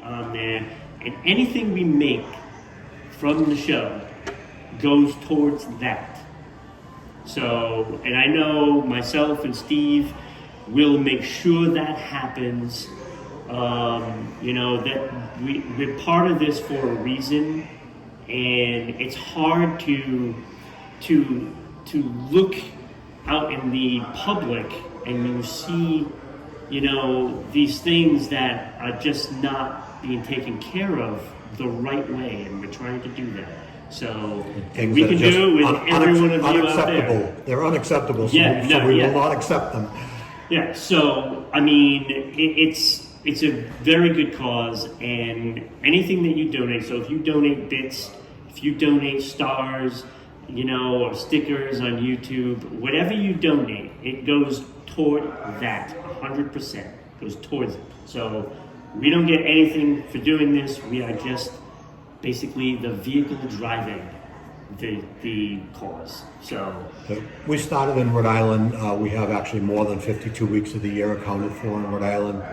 on there, and anything we make from the show goes towards that. So, and I know myself and Steve will make sure that happens. You know, that we're part of this for a reason, and it's hard to look out in the public and you see, you know, these things that are just not being taken care of the right way, and we're trying to do that. So we can do it with every one of you out there. They're unacceptable, so, Yeah, no, we yeah. will not accept them. Yeah, so, I mean, it's a very good cause, and anything that you donate, so if you donate bits, if you donate stars, you know, or stickers on YouTube, whatever you donate, it goes toward that, 100% goes towards it. So we don't get anything for doing this, we are just basically the vehicle driving the cause. So we started in Rhode Island. We have actually more than 52 weeks of the year accounted for in Rhode Island.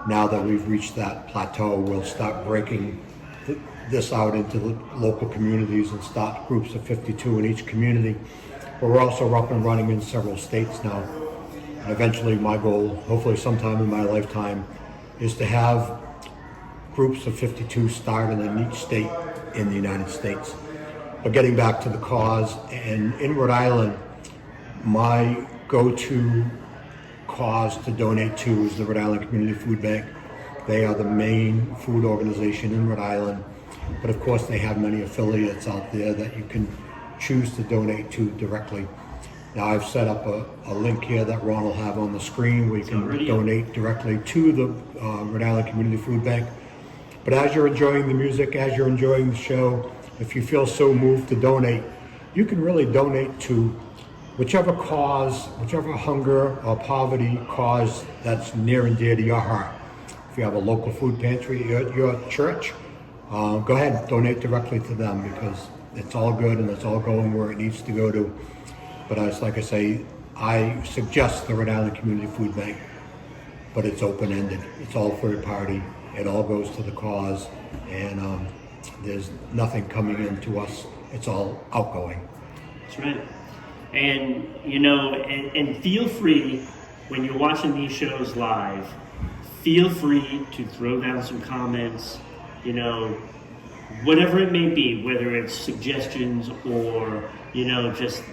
Now that we've reached that plateau, we'll start breaking this out into the local communities and start groups of 52 in each community. But we're also up and running in several states now. And eventually my goal, hopefully sometime in my lifetime, is to have groups of 52 started in each state in the United States. But getting back to the cause, and in Rhode Island, my go-to cause to donate to is the Rhode Island Community Food Bank. They are the main food organization in Rhode Island, but of course they have many affiliates out there that you can choose to donate to directly. Now I've set up a link here that Ron will have on the screen where you can donate directly to the Rhode Island Community Food Bank. But as you're enjoying the music, as you're enjoying the show, if you feel so moved to donate, you can really donate to whichever cause, whichever hunger or poverty cause that's near and dear to your heart. If you have a local food pantry at your church, go ahead and donate directly to them, because it's all good and it's all going where it needs to go to. But as like I say, I suggest the Rhode Island Community Food Bank, but it's open-ended. It's all third party. It all goes to the cause, and there's nothing coming in to us. It's all outgoing. That's right. And, you know, and feel free, when you're watching these shows live, feel free to throw down some comments, you know, whatever it may be, whether it's suggestions or, you know, just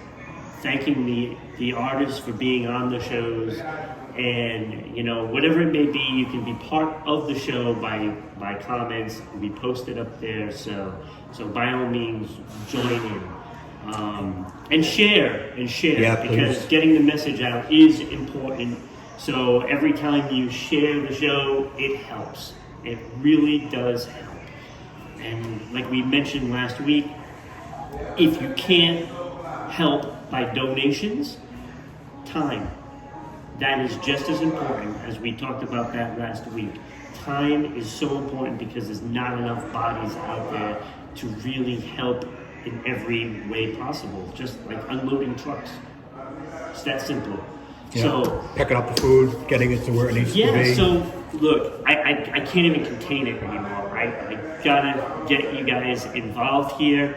thanking the artists for being on the shows. And, you know, whatever it may be, you can be part of the show by comments. We post it up there, so by all means, join in. And share, yeah, because please. Getting the message out is important. So every time you share the show, it helps. It really does help. And like we mentioned last week, if you can't help by donations, time. That is just as important, as we talked about that last week. Time is so important because there's not enough bodies out there to really help in every way possible, just like unloading trucks. It's that simple. Yeah. So picking up the food, getting it to where it needs to be. Yeah, so look, I can't even contain it anymore, right? I gotta get you guys involved here.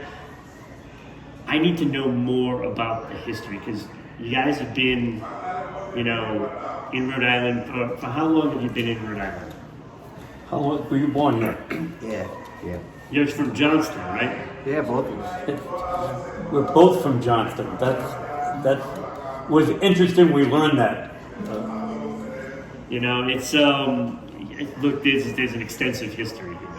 I need to know more about the history, because you guys have been, you know, in Rhode Island for how long have you been in Rhode Island? How long were you born here? Yeah. You're from Johnston, right? Yeah, both of us. We're both from Johnston. That was interesting. We learned that. You know, it's look, there's an extensive history here.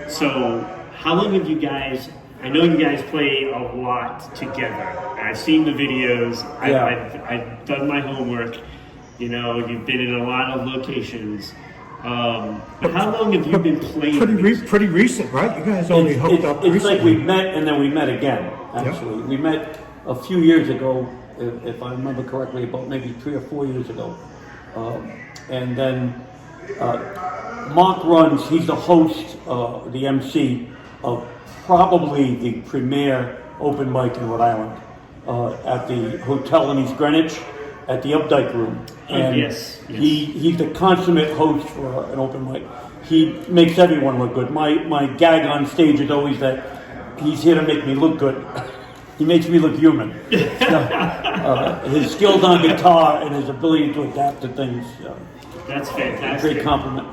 So how long have you guys? I know you guys play a lot together. I've seen the videos. Yeah. I've done my homework. You know, you've been in a lot of locations. But how long have you been playing? Pretty recent, right? You guys only hooked up recently. It's like we met and then we met again, actually. Yep. We met a few years ago, if I remember correctly, about maybe 3 or 4 years ago. And then Mark runs, he's the host, the MC of probably the premier open mic in Rhode Island at the hotel in East Greenwich. at the Updike Room. And yes. he's the consummate host for an open mic. He makes everyone look good. My gag on stage is always that he's here to make me look good. He makes me look human. His skills on guitar and his ability to adapt to things. That's fantastic. Great compliment.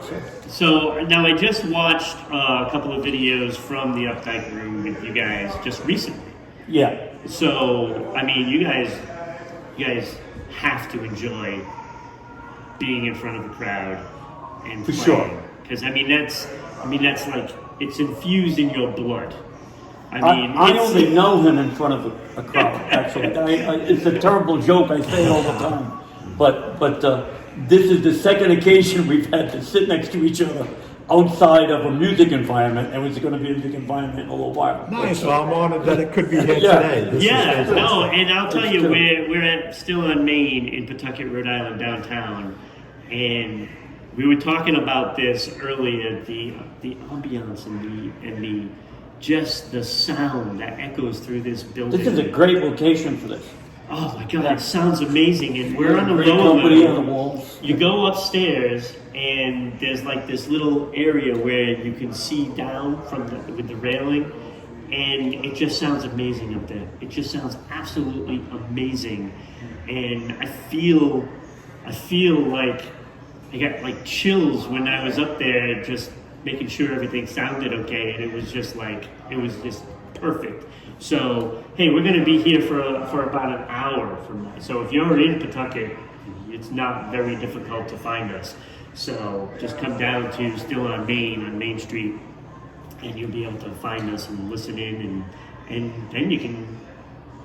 So now I just watched a couple of videos from the Updike Room with you guys just recently. Yeah. So I mean, you guys have to enjoy being in front of a crowd and For playing. sure. Because I mean that's like it's infused in your blood. I I only know him in front of a crowd. Actually, it's a terrible joke. I say it all the time. But this is the second occasion we've had to sit next to each other outside of a music environment, and it's going to be a music environment in a little while. Nice. Well, I'm honored that it could be here Yeah. today. This is fantastic. No, and I'll tell you, true. we're still on Main in Pawtucket, Rhode Island, downtown, and we were talking about this earlier, the ambiance and the just the sound that echoes through this building. This is a great location for this. Oh my God, it sounds amazing, and we're on the Great lower company on the level. walls. You go upstairs, and there's like this little area where you can see down with the railing, and it just sounds amazing up there. It just sounds absolutely amazing, and I feel like I got like chills when I was up there, just making sure everything sounded okay, and it was just perfect. So, hey, we're going to be here for about an hour from now. So if you're in Pawtucket, it's not very difficult to find us. So just come down to still on Main Street, and you'll be able to find us and listen in, and then you can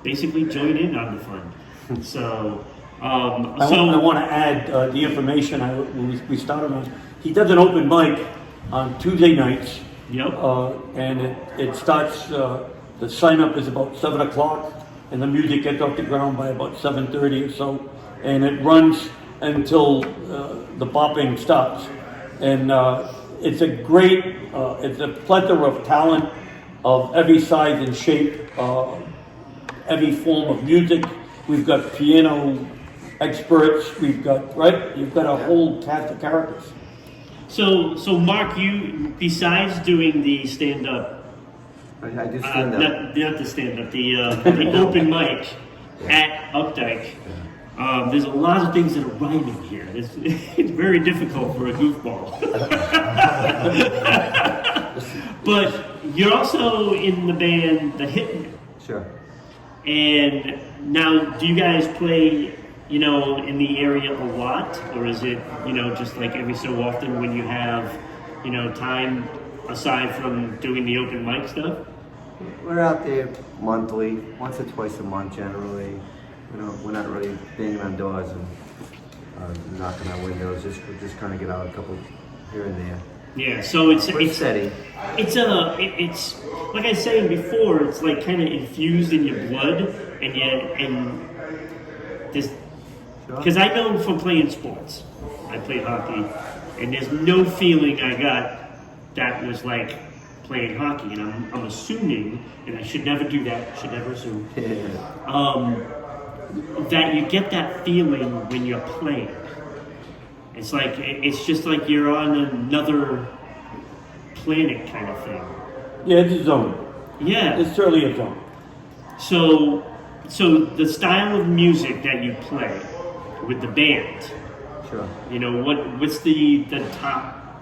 basically join in on the fun. So, I want to add the information we started on. He does an open mic on Tuesday nights. Yep. And it starts. The sign up is about 7 o'clock, and the music gets off the ground by about 7:30 or so, and it runs until the bopping stops. And it's a great, it's a plethora of talent of every size and shape, every form of music. We've got piano experts. You've got a whole cast of characters. So Mark, you besides doing the stand-up. I do stand up. Not the stand-up, the open mic at Updike. There's a lot of things that are rhyming here. It's very difficult for a goofball. But you're also in the band The Hitmen. Sure. And now, do you guys play, in the area a lot? Or is it, just like every so often when you have, time aside from doing the open mic stuff? We're out there monthly, once or twice a month generally. We're not really banging on doors and knocking on windows. We're just trying to get out a couple here and there. Yeah, so it's steady. It's like I was saying before. It's like kind of infused in your blood, and this because I know from playing sports. I played hockey, and there's no feeling I got that was like playing hockey, and I'm assuming, and I should never do that. Should never assume. That you get that feeling when you're playing. It's just like you're on another planet kind of thing. Yeah, it's a zone. Yeah. It's certainly a zone. So the style of music that you play with the band, Sure. what's the top,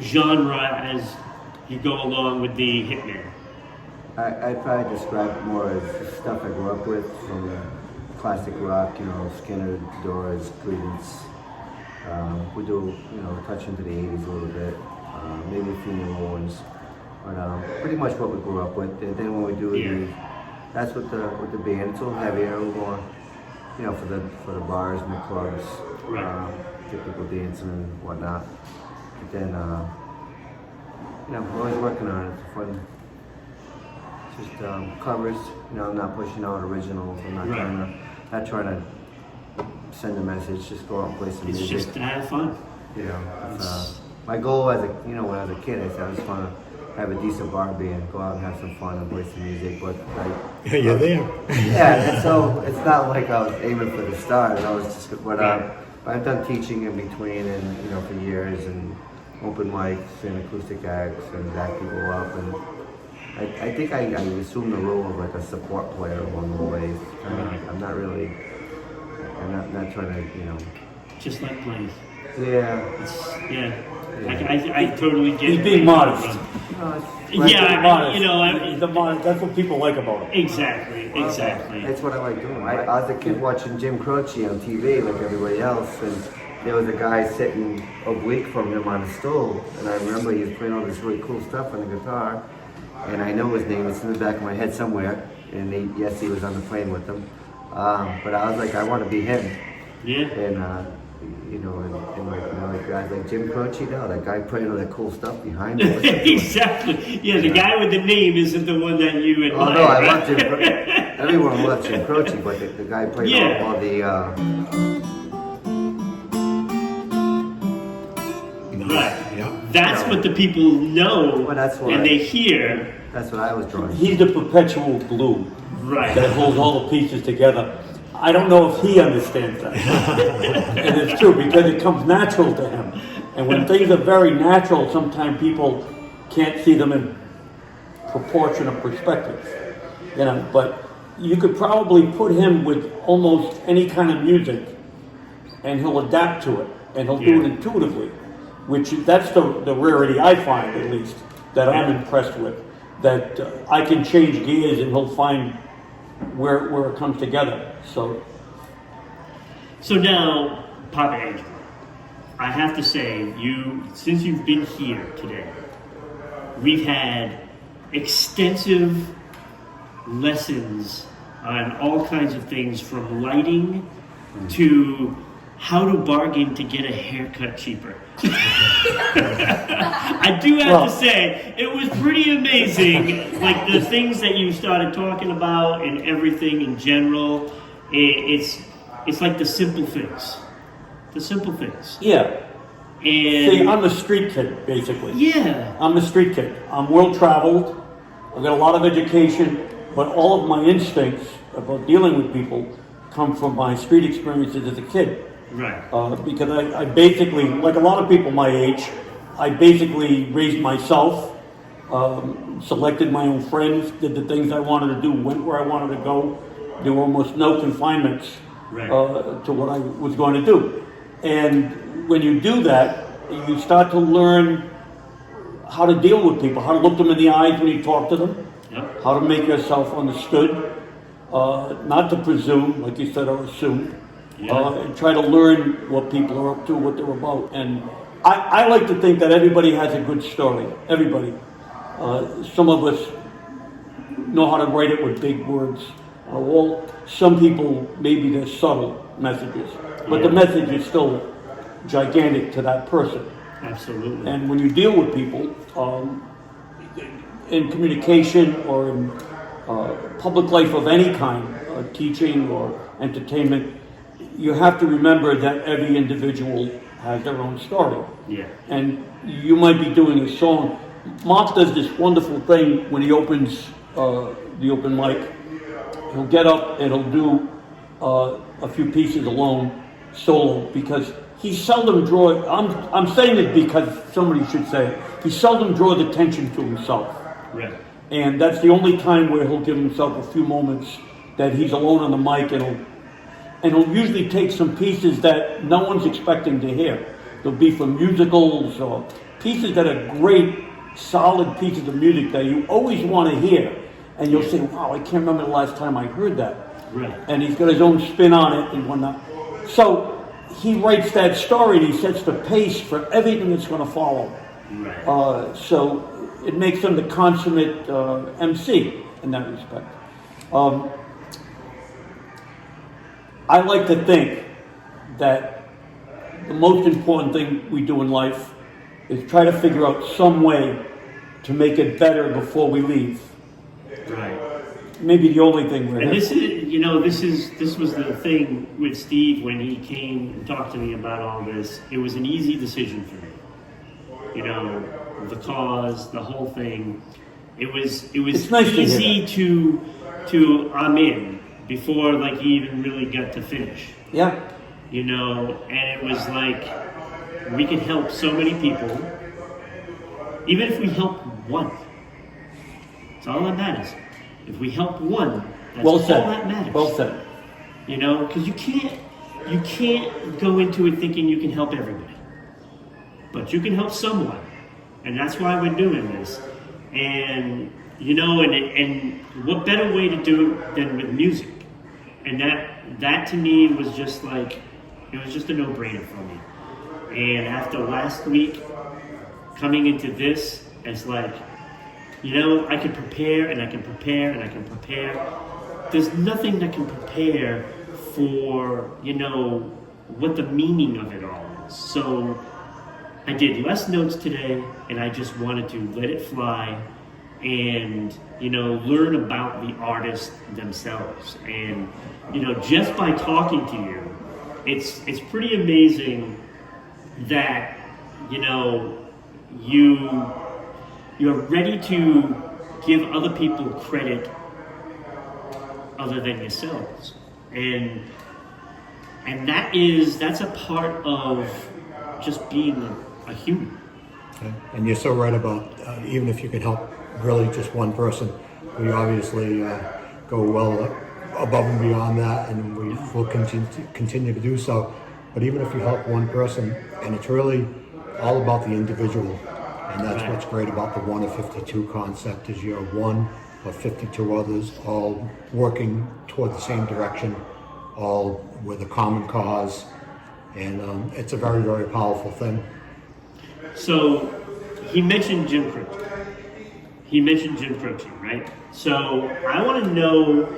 genre as you go along with the Hitman? I probably describe it more as the stuff I grew up with, from the classic rock, Skinner, Doors, Creedence. We do, touch into the 80s a little bit, maybe a few new ones, but pretty much what we grew up with. And then when we do that's with the band. It's a little heavier, a little more, for the bars and the clubs, Right. typical dancing and whatnot. But then, we're always working on it. It's fun. Just covers, I'm not pushing out originals. I'm not Right. trying to send a message. Just go out and play some It's music. just to have fun. My goal as when I was a kid, I said I just want to have a decent bar band, go out and have some fun and play some music. But Yeah, you're there. yeah, and so it's not like I was aiming for the stars. I was just, but I've done teaching in between, and for years, and open mics and acoustic acts and back people up, and I think I assumed the role of like a support player along the way. I'm not really, I'm not trying to, Just like playing. Yeah. Yeah. I totally get He's it. being modest. Yeah, Modest. He's the modest. That's what people like about him. Exactly. That's what I like doing. I was a kid watching Jim Croce on TV like everybody else, and there was a guy sitting oblique from him on a stool, and I remember he was playing all this really cool stuff on the guitar, and I know his name, it's in the back of my head somewhere, and he was on the plane with them, but I was like, I want to be him. Yeah. And like guys like Jim Croce, that guy playing all that cool stuff behind him. Exactly. Yeah, the guy with the name isn't the one that you admire. Oh no, I right? love Jim Croce. Everyone loves Jim Croce, but the guy played all the. Right. Yeah. That's what the people know Well, that's what and they hear. That's what I was drawing. He's the perpetual glue Right. that holds all the pieces together. I don't know if he understands that. And it's true because it comes natural to him. And when things are very natural, sometimes people can't see them in proportion or perspective. But you could probably put him with almost any kind of music and he'll adapt to it and he'll do it intuitively, that's the rarity I find, at least, that I'm impressed with, that I can change gears and he'll find where it comes together. So now, Papa Angelo, I have to say, since you've been here today, we've had extensive lessons on all kinds of things, from lighting to how to bargain to get a haircut cheaper. I do have to say, it was pretty amazing, like the things that you started talking about and everything in general. It's like the simple things. The simple things. Yeah. And See, I'm a street kid, basically. yeah. I'm a street kid. I'm well traveled. I've got a lot of education, but all of my instincts about dealing with people come from my street experiences as a kid. Right. Because I basically, like a lot of people my age, I basically raised myself, selected my own friends, did the things I wanted to do, went where I wanted to go. There were almost no confinements to what I was going to do. And when you do that, you start to learn how to deal with people, how to look them in the eyes when you talk to them, how to make yourself understood, not to presume, like you said, or assume, and try to learn what people are up to, what they're about. And I like to think that everybody has a good story, everybody. Some of us know how to write it with big words. Some people, maybe they're subtle messages, but the message is still gigantic to that person. Absolutely. And when you deal with people in communication or in public life of any kind, teaching or entertainment, you have to remember that every individual has their own story. Yeah. And you might be doing a song. Mark does this wonderful thing when he opens the open mic. He'll get up and he'll do a few pieces alone, solo, because he seldom draws. I'm saying it because somebody should say it. He seldom draws attention to himself. Right. And that's the only time where he'll give himself a few moments that he's alone on the mic, and he'll usually take some pieces that no one's expecting to hear. They'll be from musicals or pieces that are great, solid pieces of music that you always want to hear. And you'll say, wow, I can't remember the last time I heard that. Right. And he's got his own spin on it and whatnot. So he writes that story and he sets the pace for everything that's going to follow. Right. So it makes him the consummate MC in that respect. I like to think that the most important thing we do in life is try to figure out some way to make it better before we leave. Right. Maybe the only thing we're And here. this was the thing with Steve when he came and talked to me about all this. It was an easy decision for me. the cause, the whole thing. It was It's nice to hear easy to I'm in before like he even really got to finish. Yeah. You know, and it was like we can help so many people, even if we help one. It's all that matters. If we help one, that's Well all said. that matters. Well said. You know, because you can't go into it thinking you can help everybody, but you can help someone, and that's why we're doing this. And you know, and what better way to do it than with music? And that to me was just like, it was just a no-brainer for me. And after last week, coming into this, it's like, you know, I can prepare and I can prepare and I can prepare. There's nothing that can prepare for, you know, what the meaning of it all is. So I did less notes today, and I just wanted to let it fly and, you know, learn about the artists themselves. And, you know, just by talking to you, it's pretty amazing that, you know, you're ready to give other people credit other than yourselves. And that's a part of just being a human. Okay. And you're so right about even if you can help really just one person, we obviously go well above and beyond that, and we will continue to do so. But even if you help one person, and it's really all about the individual, and that's Right. what's great about the 1 of 52 concept is you're one of 52 others, all working toward the same direction, all with a common cause, and it's a very, very powerful thing. So he mentioned Jim Croce. He mentioned Jim Croce, right? So I want to know,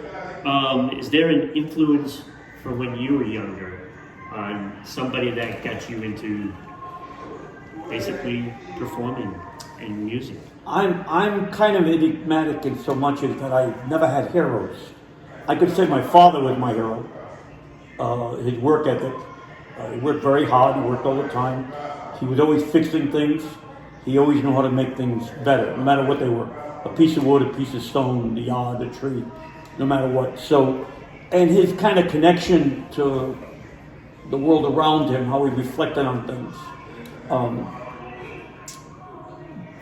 is there an influence from when you were younger on somebody that got you into basically performing and music? I'm kind of enigmatic in so much as that I never had heroes. I could say my father was my hero. His work ethic. He worked very hard. He worked all the time. He was always fixing things. He always knew how to make things better, no matter what they were. A piece of wood, a piece of stone, the yard, the tree, no matter what. So, and his kind of connection to the world around him, how he reflected on things.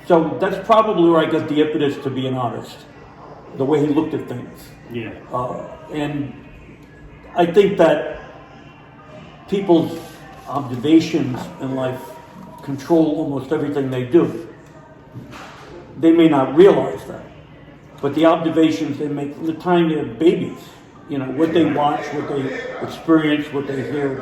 So that's probably where I got the impetus to be an artist, the way he looked at things. Yeah. And I think that people's observations in life control almost everything they do. They may not realize that, but the observations they make from the time they're babies, you know, what they watch, what they experience, what they hear.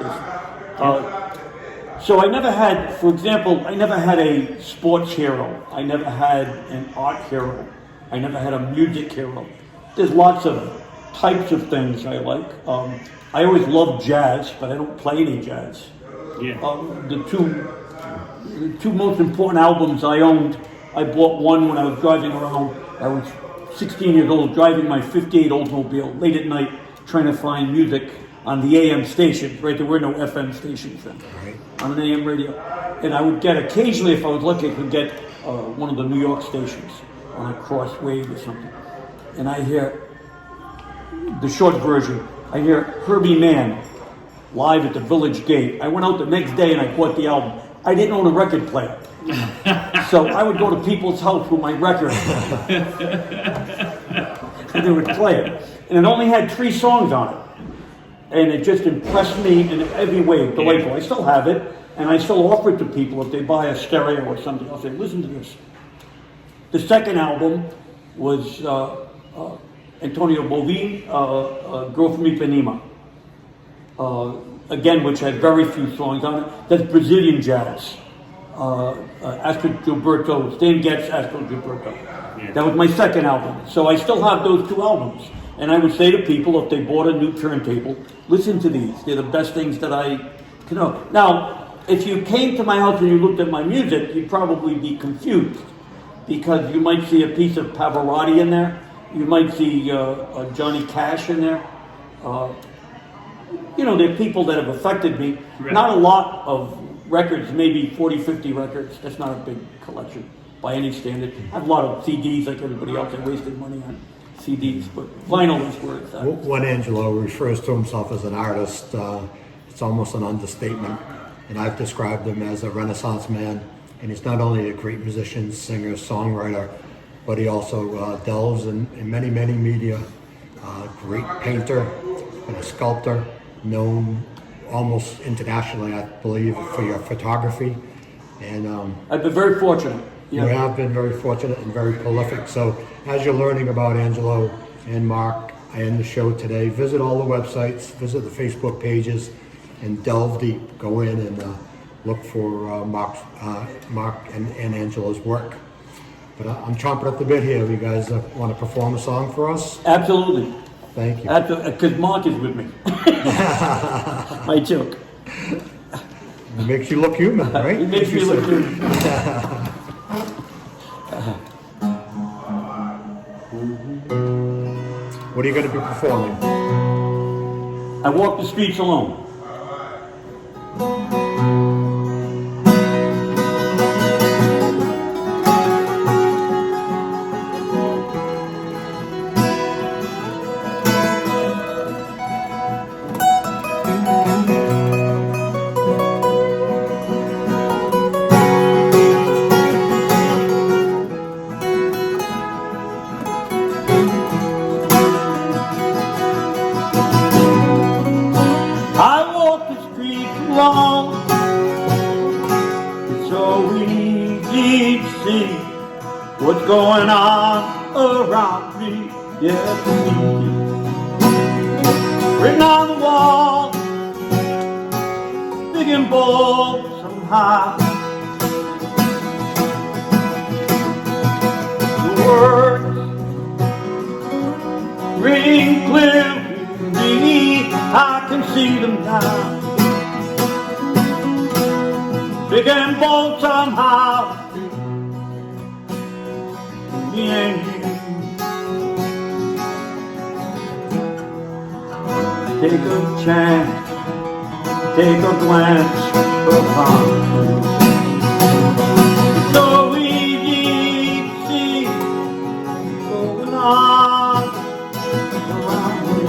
So I never had, for example, I never had a sports hero. I never had an art hero. I never had a music hero. There's lots of types of things I like. I always loved jazz, but I don't play any jazz. Yeah. The two most important albums I owned, I bought one when I was driving around. I was 16 years old, driving my 58 Oldsmobile late at night, trying to find music on the AM stations, right? There were no FM stations then, Right. on an AM radio. And I would get, occasionally, if I was lucky, I could get one of the New York stations on a cross wave or something. And I hear, the short version, I hear Herbie Mann live at the Village Gate. I went out the next day and I bought the album. I didn't own a record player. So I would go to people's house with my record. And they would play it. And it only had 3 songs on it. And it just impressed me in every way. Delightful. I still have it. And I still offer it to people if they buy a stereo or something. I'll say, listen to this. The second album was Antonio Bovin, Girl from Ipanema. Again, which had very few songs on it. That's Brazilian jazz. Astrid Gilberto, Stan Getz, Astrid Gilberto. Yeah. That was my second album. So I still have those 2 albums. And I would say to people, if they bought a new turntable, listen to these. They're the best things that I can know. Now, if you came to my house and you looked at my music, you'd probably be confused. Because you might see a piece of Pavarotti in there. You might see Johnny Cash in there. You know, they're people that have affected me. Right. Not a lot of records, maybe 40, 50 records. That's not a big collection. by any standard. I have a lot of CDs like everybody else. I wasted money on CDs, but vinyl is where it's at. When Angelo refers to himself as an artist, it's almost an understatement. And I've described him as a Renaissance man. And he's not only a great musician, singer, songwriter, but he also delves in many, many media. Great painter and a sculptor, known almost internationally, I believe, for your photography. And I've been very fortunate. you have been very fortunate and very prolific. So as you're learning about Angelo and Mark and the show today, visit all the websites, visit the Facebook pages, and delve deep. Go in and look for Mark and Angelo's work. But I'm chomping at the bit here. You guys want to perform a song for us? Absolutely. Thank you. Because Mark is with me. My joke. It makes you look human, right? He makes me look good. What are you going to be performing? I walk the streets alone. It's so easy to see what's going on around me. Yes, it's easy. Written on the wall, big and bold somehow. The words ring clear to me, I can see them now. Big and bold somehow, me and you. Take a chance, take a glance around. It's so easy to see what's going on around me.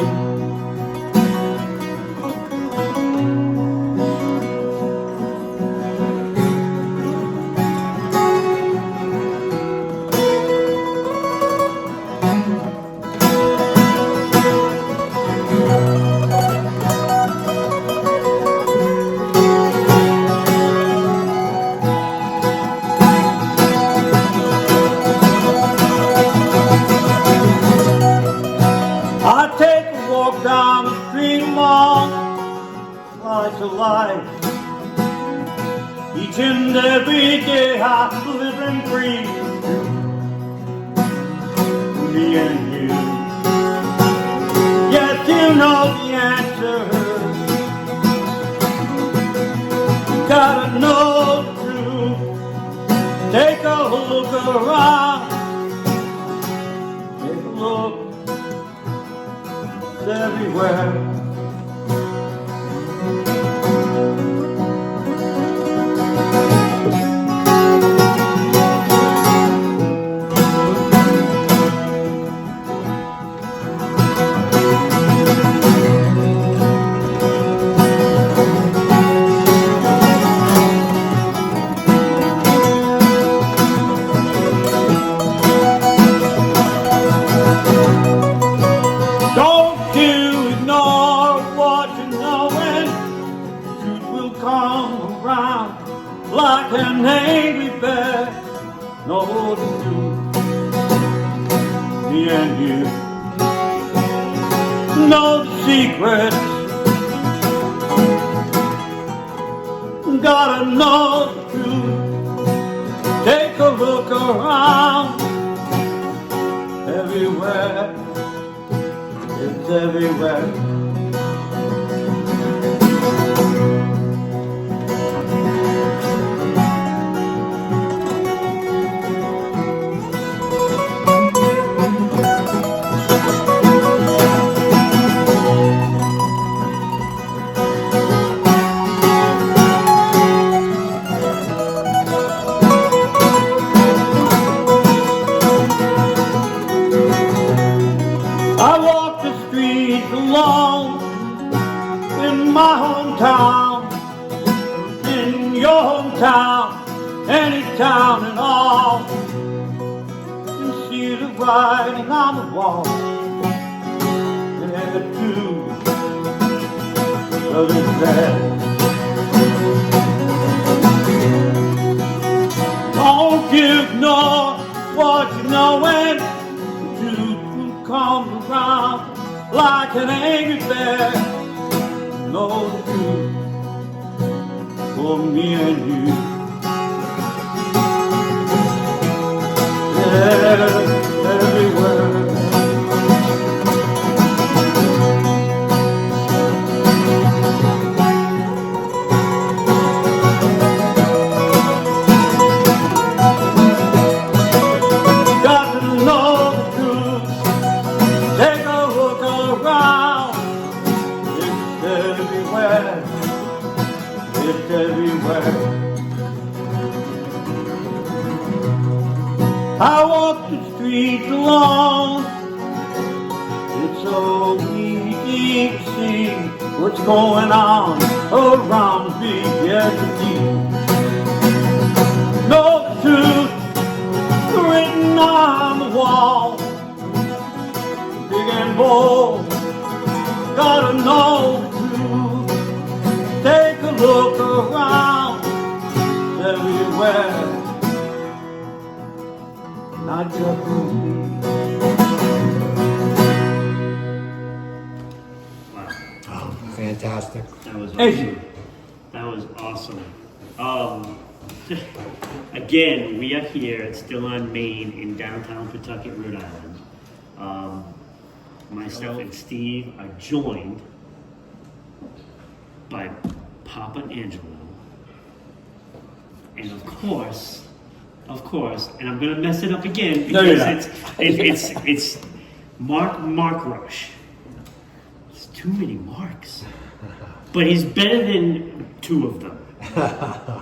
Down the street along slice of life. Each and every day I live and breathe me and you. Yes, you know the answer. You gotta know the truth. Take a look around. Take a look. Everywhere. Like an angry bear, know what to do, me and you. Know the secrets, gotta know the truth. Take a look around, everywhere, it's everywhere. town and all. You see the writing on the wall. There too, brothers there. Don't give north what you know when the truth will come around like an angry bear. Know the truth for me and you. Everywhere. Got to know the truth. Take a look around. It's everywhere. It's everywhere. I walk the streets alone. It's so easy to see what's going on around me. Yes, indeed. Know the truth written on the wall, big and bold. Gotta know the truth. Take a look around. It's everywhere. Not just me. Wow, Oh, fantastic. that was Hey. awesome. That was awesome. Again, we are here. It's still on Main in downtown Pawtucket, Rhode Island. Myself and Steve are joined by Papa Angelo, and of course, and I'm gonna mess it up again No, you're because not. it's Markrush. It's too many marks, but he's better than two of them.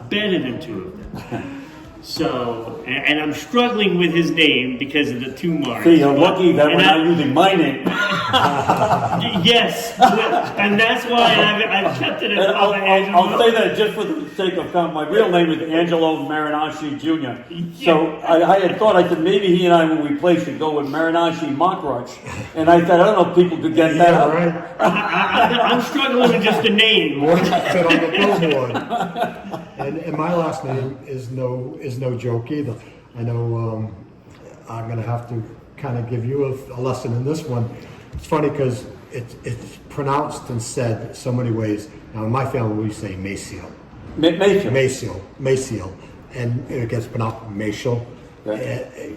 Better than two of them. So, and I'm struggling with his name because of the two marks. See, you're lucky that And we're not using my name. Yes, and that's why I've kept it as And Papa Angelo. I'll say that just for the sake of time. My real name is Angelo Marinosci Jr. So I had thought, I said, maybe he and I, when we play, should go with Marinosci Markrush. And I said, I don't know if people could get that Yeah, out. right. I'm struggling with just the name. More than fit on the billboard. And my last name is no joke either. I know I'm going to have to kind of give you a lesson in this one. It's funny because it's pronounced and said so many ways. Now in my family we say MACIEL. MACIEL, and it gets pronounced MACIEL. Right.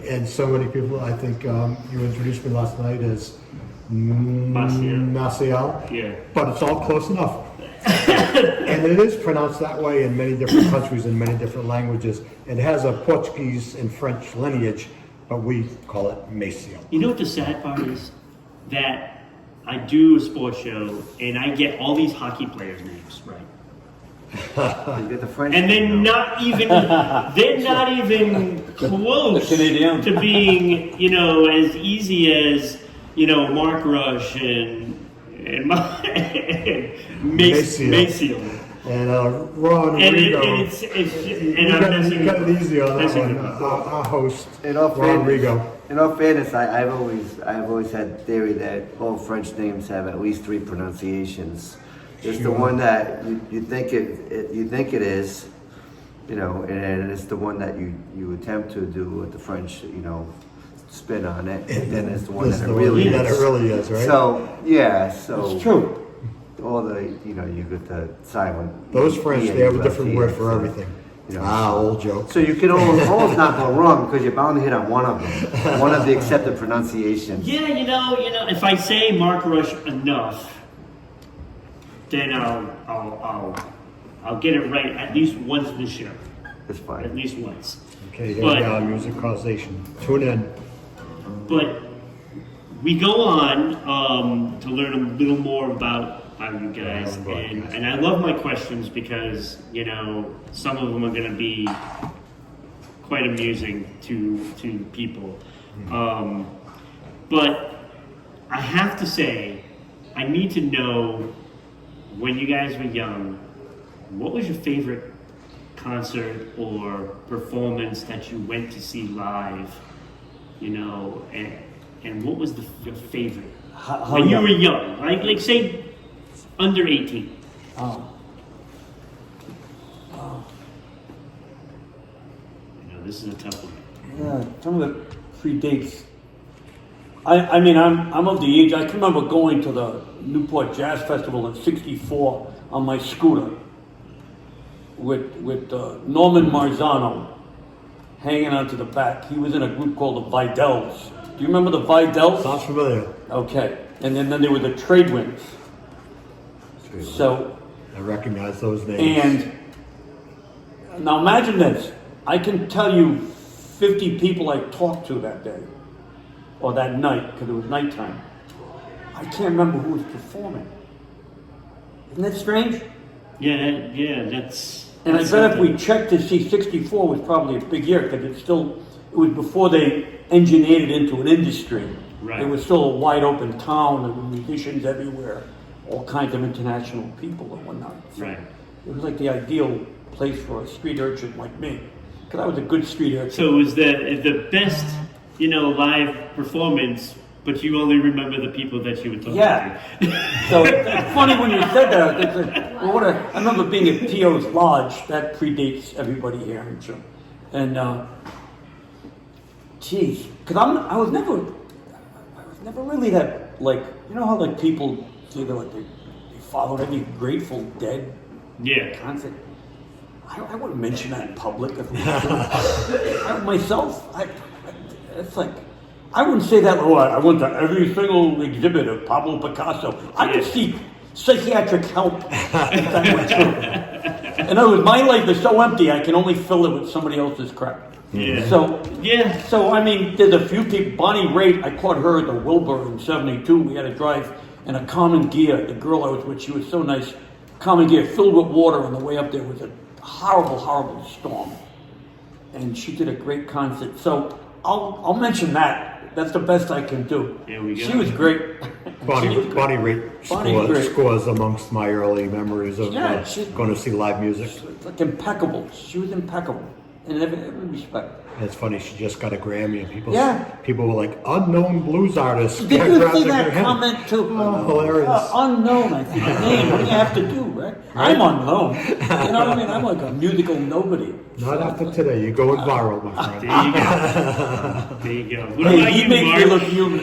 And so many people, I think you introduced me last night as MACIEL. Yeah. But it's all close enough. And it is pronounced that way in many different countries in many different languages. It has a Portuguese and French lineage, but we call it MACIEL. You know what the sad part is? That I do a sports show and I get all these hockey players' names right, You get the French. and they're name, though. not even close The Canadian. to being as easy as Markrush and MACIEL. MACIEL. And Ron And Rigo. and I'm messing You got it easy on that messing one. with people. Our host, In all Ron fairness, Rigo. I've always had theory that all French names have at least 3 pronunciations. There's the Sure. one that you think it is, and it's the one that you attempt to do with the French, spin on it, and then there's the one This that is it the one really that is. it really is, right? So yeah, so It's true. all the you get the silent. Those French, E they have a and different T, word for so, everything. you know, Old joke. So you can almost not go wrong because you're bound to hit on one of them, one of the accepted pronunciations. Yeah, if I say Markrush enough, then I'll get it right at least once this show. It's At fine. least once. Okay, here But- we are, music causation. Tune in. But we go on to learn a little more about you guys, and I love my questions because some of them are going to be quite amusing to people. But I have to say, I need to know when you guys were young, what was your favorite concert or performance that you went to see live, you know, and what was your favorite? How when you young? were young, like say under 18. Oh. You know, this is a tough one. Yeah, some of it predates. I mean, I'm of the age. I can remember going to the Newport Jazz Festival in '64 on my scooter with Norman Marzano hanging onto the back. He was in a group called the Vidells. Do you remember the Vidells? Sounds familiar. Okay, and then there were the Trade Winds. So, I recognize those names. and now imagine this. I can tell you 50 people I talked to that day, or that night, because it was nighttime. I can't remember who was performing. Isn't that strange? Yeah, that's. And I that's bet if something. we checked to see 64 was probably a big year, because it was before they engineered it into an industry. Right. It was still a wide open town, there were musicians everywhere, all kinds of international people and whatnot. So Right. it was like the ideal place for a street urchin like me, because I was a good street urchin. So it was the best, you know, live performance, but you only remember the people that you were talking Yeah. to. So it's funny when you said that. It's like, well, I remember being at P.O.'s Lodge. That predates everybody here, I'm sure. And geez, because I was never really that, like, you know how like people say that like they followed any Grateful Dead Yeah. concert. I wouldn't mention that in public. If it's like, I wouldn't say that. Oh, I went to every single exhibit of Pablo Picasso. I would see psychiatric help if that were true. In other words, my life is so empty, I can only fill it with somebody else's crap. Yeah. So I mean, there's a few people. Bonnie Raitt, I caught her at the Wilbur in '72. We had to drive in a Common Gear. The girl I was with, she was so nice. Common Gear filled with water on the way up there was a horrible, horrible storm. And she did a great concert. So I'll mention that. That's the best I can do. There we go. She was great. Bonnie Bonnie's great. scores amongst my early memories of going to see live music. It's like impeccable. She was impeccable in every respect. And it's funny, she just got a Grammy, and Yeah. people were like, unknown blues artist. Did you grabbed see the that Grammy. comment too? Oh, hilarious. Unknown, I think. The name, what do you have to do, right? I'm unknown. You know what I mean? I'm like a musical nobody. Not after today. You're going viral, my friend. There you go. What Hey, about he you, makes me Mark? look human.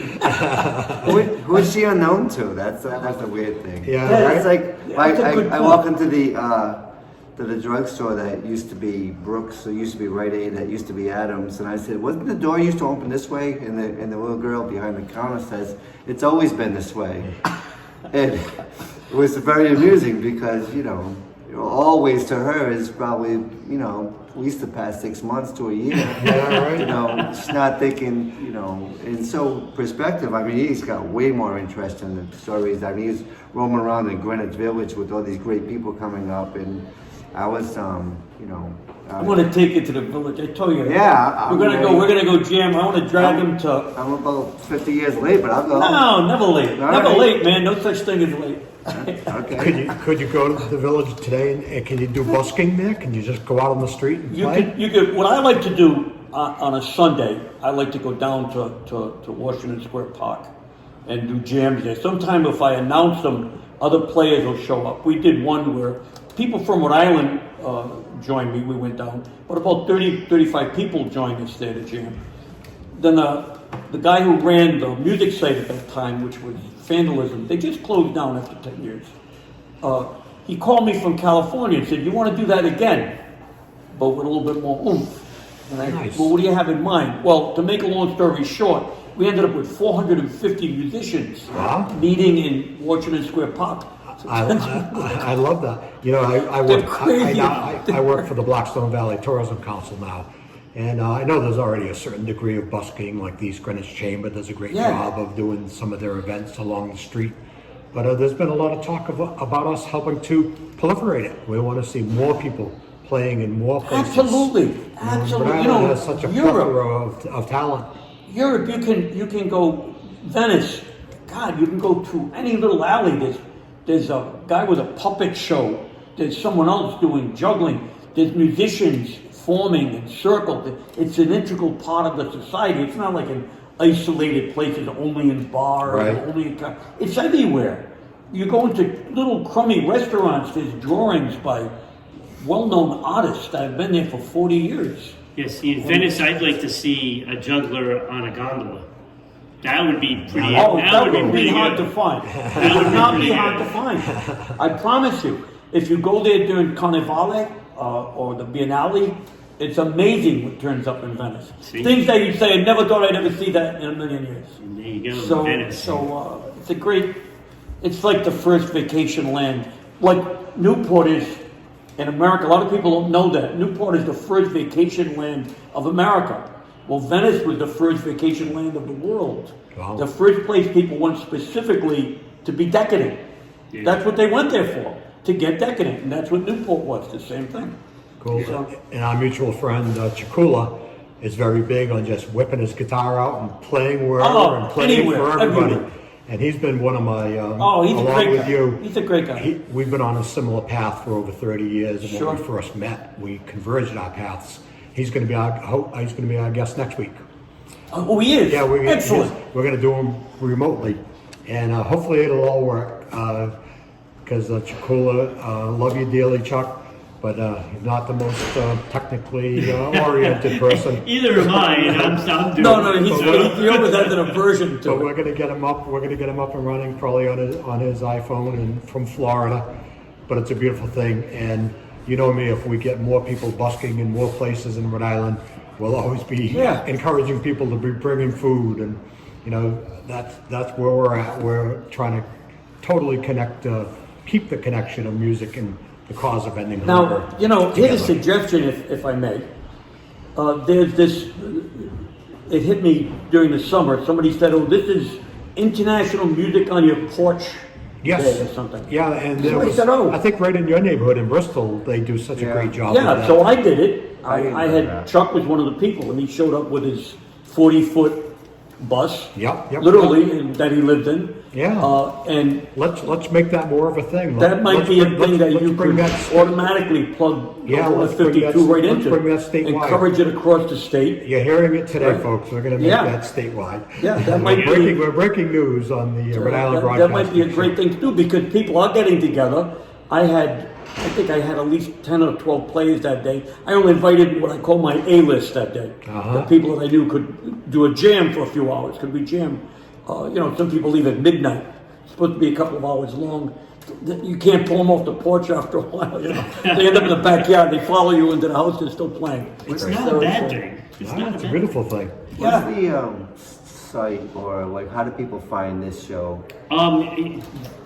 Who is she unknown to? That's a weird thing. Yeah. That's like That's a good I point. walk into the drugstore that used to be Brooks, or used to be Rite Aid, that used to be Adams, and I said, wasn't the door used to open this way? And the little girl behind the counter says, it's always been this way. And it was very amusing because, you know, always to her is probably, you know, at least the past 6 months to a year. Yeah, right. You know, she's not thinking, you know, and so perspective, I mean, he's got way more interest in the stories. I mean, he's roaming around in Greenwich Village with all these great people coming up, and I was, you know. I want to take you to the village. I told you. Yeah, We're gonna I'm go. We're gonna go jam. I want to drag him to. I'm about 50 years late, but I'll go. No, never late. All Never right. late, man. No such thing as late. Okay. Could you go to the village today and can you do busking there? Can you just go out on the street and play? You could. What I like to do on a Sunday, I like to go down to Washington Square Park and do jams there. Sometime if I announce them, other players will show up. We did one where people from Rhode Island joined me. We went down, but about 30, 35 people joined us there to jam. Then the guy who ran the music site at that time, which was Vandalism, they just closed down after 10 years. He called me from California and said, you want to do that again, but with a little bit more oomph. And I Nice. said, well, what do you have in mind? Well, to make a long story short, we ended up with 450 musicians Wow. meeting in Washington Square Park. I love that. You know, I They're work. crazy. I work for the Blackstone Valley Tourism Council now, and I know there's already a certain degree of busking, like the East Greenwich Chamber does a great Yeah. job of doing some of their events along the street. But there's been a lot of talk about us helping to proliferate it. We want to see more people playing in more places. Absolutely, absolutely. Rhode You know, Island has such a Europe. plethora of talent. Europe, you can go Venice. God, you can go to any little alley. There's a guy with a puppet show. There's someone else doing juggling. there's musicians forming and circled. It's an integral part of the society. It's not like an isolated place that's only in bars, Right. or only in it's everywhere. You go into little crummy restaurants, there's drawings by well-known artists that have been there for 40 years. Yes, see, in Venice, I'd like to see a juggler on a gondola. That would be pretty. Oh, that that would be would pretty be hard good. to find. It would not be hard to find. I promise you. If you go there during Carnivale or the Biennale, it's amazing what turns up in Venice. See? Things that you say, I never thought I'd ever see that in a million years. And there you go, So, Venice. it's a great, it's like the first vacation land. Like Newport is in America. A lot of people don't know that. Newport is the first vacation land of America. Well, Venice was the first vacation land of the world. Wow. The first place people went specifically to be decadent. Yeah. That's what they went there for, to get decadent. And that's what Newport was, the same thing. Cool. So- And our mutual friend Chikula is very big on just whipping his guitar out and playing wherever Oh, and playing anywhere, for everybody. everywhere. And he's been one of my, Oh, he's a along great with guy. you. He's a great guy. We've been on a similar path for over 30 years. And Sure. when we first met, we converged our paths. He's going to be our guest next week. Oh, he is? Yeah, Excellent. we're going to do them remotely, and hopefully it'll all work. Because Chikula, love you dearly, Chuck, but he's not the most technically oriented person. Either am I, and I'm doing No, it. he always has an aversion But to we're it. going to get him up. We're going to get him up and running, probably on his iPhone and from Florida. But it's a beautiful thing, and you know me. If we get more people busking in more places in Rhode Island, we'll always be Yeah. encouraging people to be bringing food, and that's where we're at. We're trying to totally connect, keep the connection of music and the cause of ending hunger. Now, here's a together. suggestion, if I may. There's this, it hit me during the summer. Somebody said, oh, this is International Music on Your Porch Yes. Day or something. Yeah, and there Somebody was, said, oh. I think right in your neighborhood in Bristol, they do such a Yeah. great job. with Yeah, that. so I did it. I didn't I know had, that. Chuck was one of the people, and he showed up with his 40-foot bus, Yep. literally, that he lived in. Yeah. And Let's make that more of a thing. that might Let's be a bring- thing that let's you bring could that. automatically plug Yeah, the let's bring 52 that- right let's into. bring that statewide. Encourage it across the state. You're hearing it today, Right. folks. We're going to make Yeah. that statewide. Yeah, that might We're breaking news on the Rhode Island that Broadcasting. might be a great thing to do because people are getting together. I think I had at least 10 or 12 players that day. I only invited what I call my A-list that day. Uh-huh. The people that I knew could do a jam for a few hours. Could we jam? Some people leave at midnight. It's supposed to be a couple of hours long. You can't pull them off the porch after a while. They end up in the backyard. They follow you into the house. They're still playing. It's not a bad thing. It's Ah, not a it's a bad beautiful thing. What's the site, or like how do people find this show?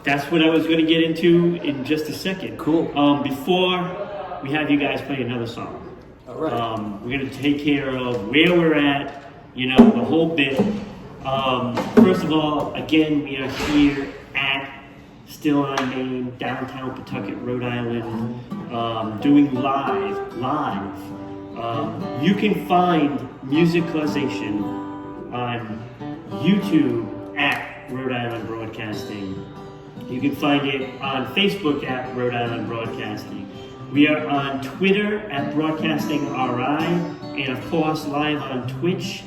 That's what I was going to get into in just a second. Cool. Before we have you guys play another song, All right. we're going to take care of where we're at, the whole bit. First of all, again, we are here at Still on Main, downtown Pawtucket, Rhode Island, doing live. You can find Music Causation on YouTube at Rhode Island Broadcasting. You can find it on Facebook at Rhode Island Broadcasting. We are on Twitter at Broadcasting RI, and of course live on Twitch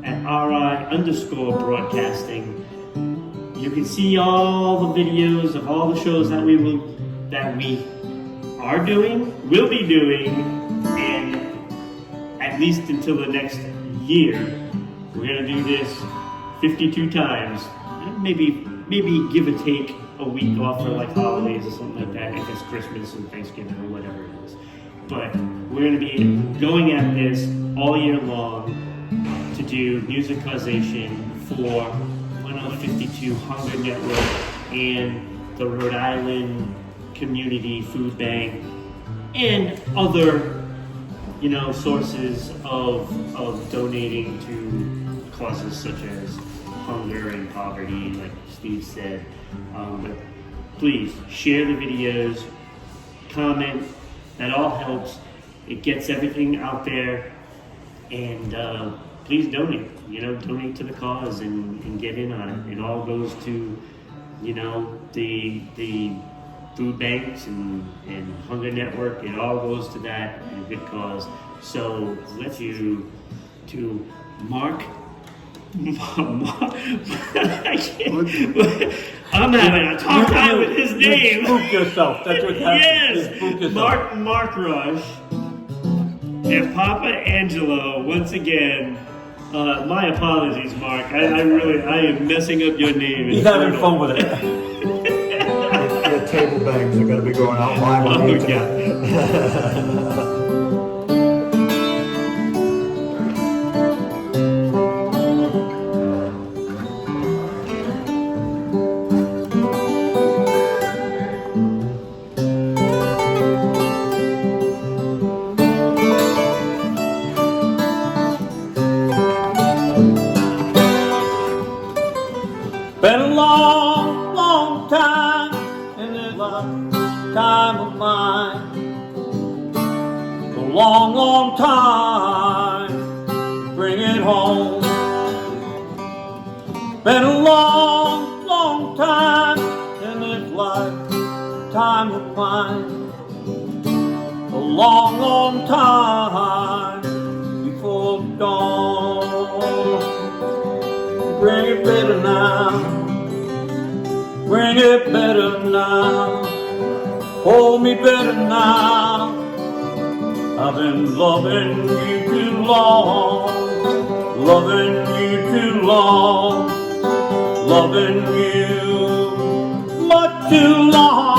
at RI_broadcasting. You can see all the videos of all the shows that we are doing, will be doing, and at least until the next year, we're gonna do this 52 times. Maybe give or take a week off for like holidays or something like that, if it's Christmas and Thanksgiving or whatever it is. But we're gonna be going at this all year long to do Music Causation for 152 Hunger Network and the Rhode Island Community Food Bank and other sources of donating to causes such as hunger and poverty, like Steve said. But please share the videos, comment. That all helps. It gets everything out there, and please donate. Donate to the cause and get in on it. It all goes to, the food banks and Hunger Network. It all goes to that, and a good cause. So let's you to Mark. I can't. I'm having a tough time with his name. You spook yourself. That's what happens. Yes, You spook yourself. Markrush and Papa Angelo once again. My apologies, Mark. I am messing up your name. He's having fun with it. Your table bangs are going to be going out live on the internet. Been a long, long time in this lifetime of mine. A long, long time to bring it home. Been a long, long time in this lifetime of mine. A long, long time before dawn. Bring it better now. Bring it better now. Hold me better now. I've been loving you too long. Loving you too long. Loving you much too long.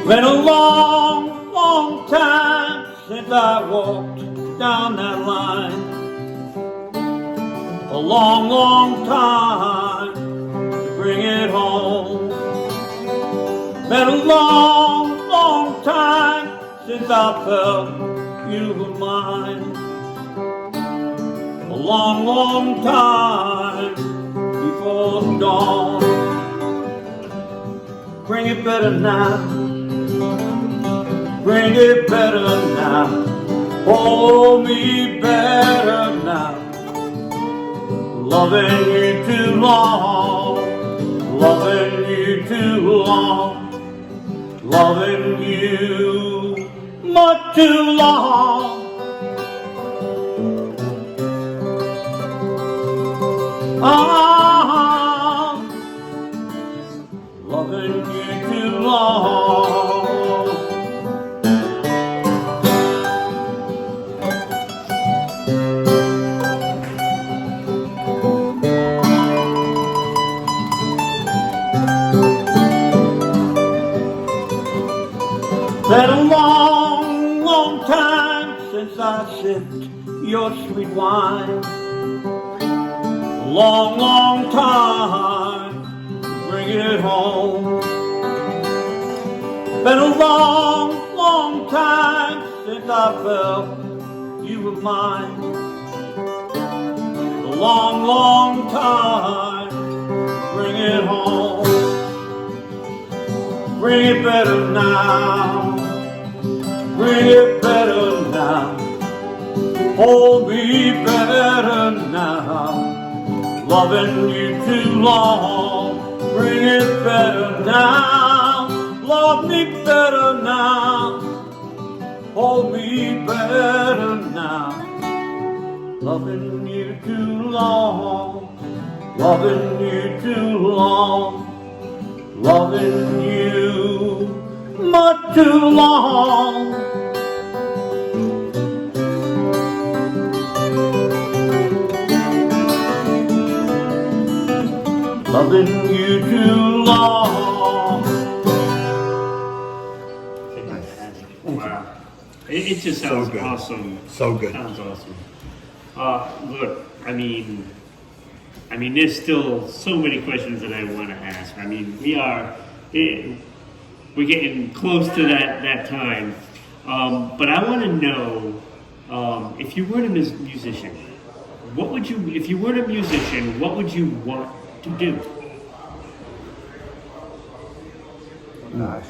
Been a long, long time since I walked down that line. A long, long time to bring it home. Been a long, long time since I felt you were mine. A long, long time before dawn. Bring it better now. Bring it better now. Hold me better now. Loving you too long. Loving you too long. Loving you much too long. Loving you too long. Been a long, long time since I sipped your sweet wine. A long, long time to bring it home. Been a long, long time since I felt you were mine. A long, long time to bring it home. Bring it better now. Bring it better now. Hold me better now. Loving you too long. Bring it better now. Love me better now. Hold me better now. Loving you too long. Loving you too long. Loving you much too long. Loving you too long. Wow. It just So sounds good. awesome. So good. Sounds awesome. Look, I mean, there's still so many questions that I want to ask. I mean, we're getting close to that time. But I want to know, if you weren't a musician, if you weren't a musician, what would you want to do? Gosh.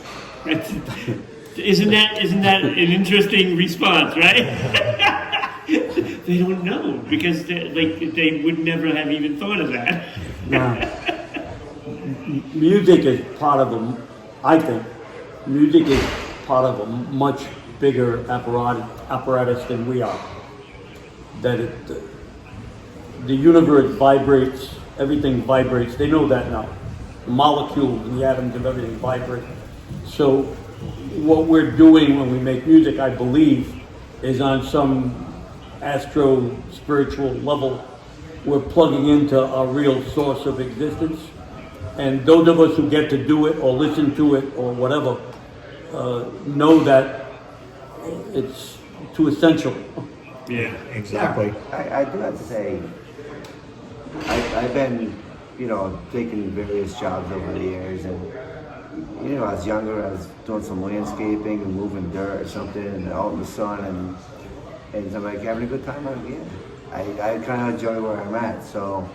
Isn't that an interesting response, right? They don't know because they would never have even thought of that. Now, music is part of I think, music is part of a much bigger apparatus than we are. That the universe vibrates, everything vibrates. They know that now. The molecules and the atoms of everything vibrate. So what we're doing when we make music, I believe, is on some astro-spiritual level, we're plugging into a real source of existence. And those of us who get to do it or listen to it or whatever, know that it's too essential. Yeah. Exactly. I do have to say, I've been, taking various jobs over the years, and I was younger, I was doing some landscaping and moving dirt or something, and out in the sun, and I'm like having a good time out here. I kind of enjoy where I'm at, so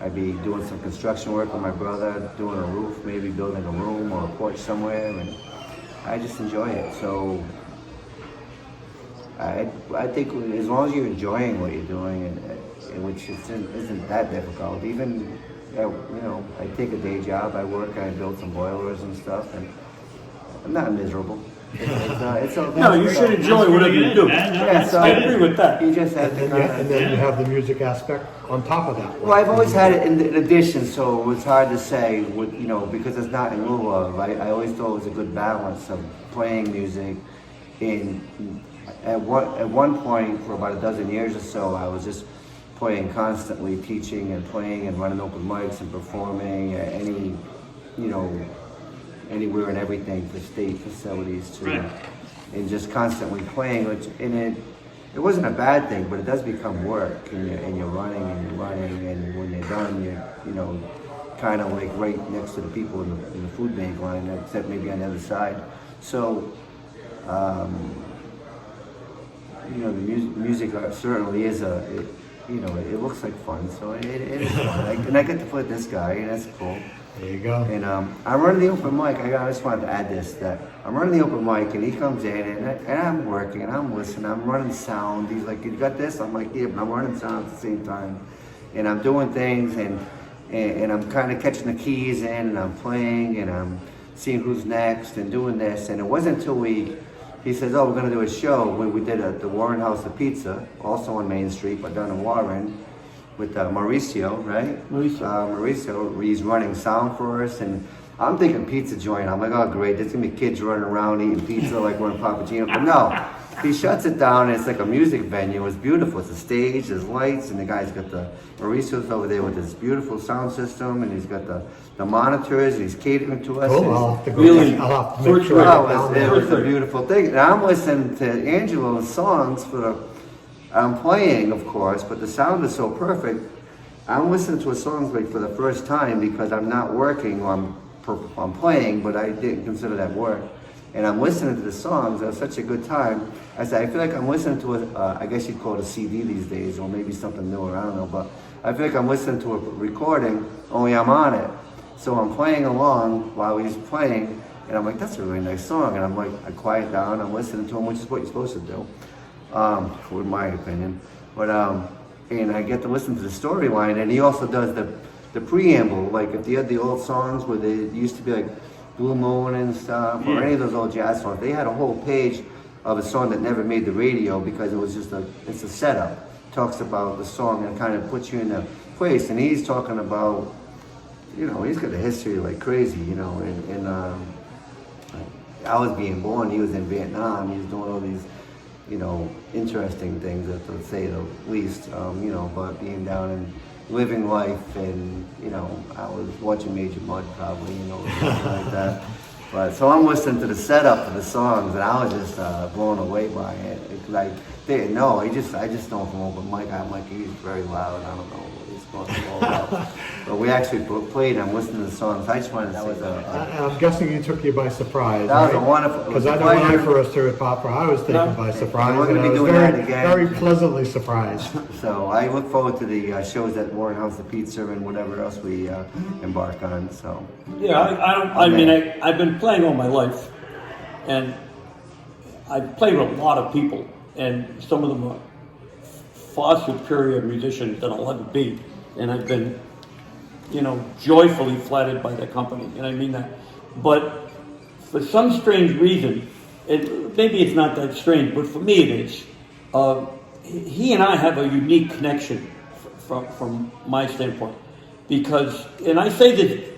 I'd be doing some construction work with my brother, doing a roof, maybe building a room or a porch somewhere, and I just enjoy it. So I think as long as you're enjoying what you're doing, and which isn't that difficult, even I take a day job, I work, I build some boilers and stuff, and I'm not miserable. It's okay. No, you should enjoy whatever you do. Yeah, so I agree with that. You just have to And then you have the music aspect on top of that. Well, I've always had it in addition, so it's hard to say, because it's not in lieu of. I always thought it was a good balance of playing music. At one point, for about a dozen years or so, I was just playing constantly, teaching and playing and running open mics and performing at anywhere and everything for state facilities too, Right. and just constantly playing, it wasn't a bad thing, but it does become work, and you're running, and when you're done, you're kind of like right next to the people in the food bank line, except maybe on the other side. So, the music certainly is it looks like fun, so it is fun. And I get to play with this guy, and that's cool. There you go. And I'm running the open mic. I just wanted to add this, that I'm running the open mic, and he comes in, and I'm working, and I'm listening. I'm running sound. He's like, "You got this?" I'm like, "Yeah," but I'm running sound at the same time, and I'm doing things, and I'm kind of catching the keys in, and I'm playing, and I'm seeing who's next, and doing this. And it wasn't until he says, "Oh, we're going to do a show." We did at the Warren House of Pizza, also on Main Street, but down in Warren, with Mauricio, right? Mauricio, he's running sound for us, and I'm thinking pizza joint. I'm like, oh great, there's gonna be kids running around eating pizza like we're in Papagino. But no, he shuts it down, and it's like a music venue. It's beautiful. It's a stage, there's lights, and the guy's got Mauricio's over there with this beautiful sound system, and he's got the monitors, and he's catering to us. Cool. and I'll have to go. Really? I'll have to make sure I Well, get down it there. was a beautiful thing. And I'm listening to Angelo's songs I'm playing, of course, but the sound is so perfect. I'm listening to his songs like for the first time because I'm not working, or I'm playing, but I didn't consider that work. And I'm listening to the songs. It was such a good time. I feel like I'm listening to I guess you'd call it a CD these days, or maybe something newer, I don't know. But I feel like I'm listening to a recording, only I'm on it. So I'm playing along while he's playing, and I'm like, that's a really nice song. And I'm like, I quiet down, I'm listening to him, which is what you're supposed to do. In my opinion, but and I get to listen to the storyline, and he also does the preamble, like if you had the old songs where they used to be like Blue Moon and stuff, or any of those old jazz songs, they had a whole page of a song that never made the radio because it was just it's a setup, talks about the song and kind of puts you in a place, and he's talking about, he's got a history like crazy, and I was being born, he was in Vietnam, he was doing all these interesting things, to say the least, but being down and living life, and, I was watching Major Mud probably, something like that. But so I'm listening to the setup for the songs, and I was just blown away by it. It's like they didn't know. I just know from open mic. I'm like, he's very loud. I don't know what he's going all about. But we actually played. I'm listening to the songs. I just wanted to say that. I'm guessing it took you by surprise. That was a wonderful. Because I know when I first heard Papa, I was taken by surprise, we're and gonna I be was doing that again. very pleasantly surprised. So I look forward to the shows at Warren House, the Pizza, and whatever else we embark on. So Yeah, I mean, I've been playing all my life, and I've played with a lot of people, and some of them are far superior musicians than I'll ever be, and I've been, joyfully flattered by their company, and I mean that. But for some strange reason, maybe it's not that strange, but for me it is. He and I have a unique connection from my standpoint, because, and I say this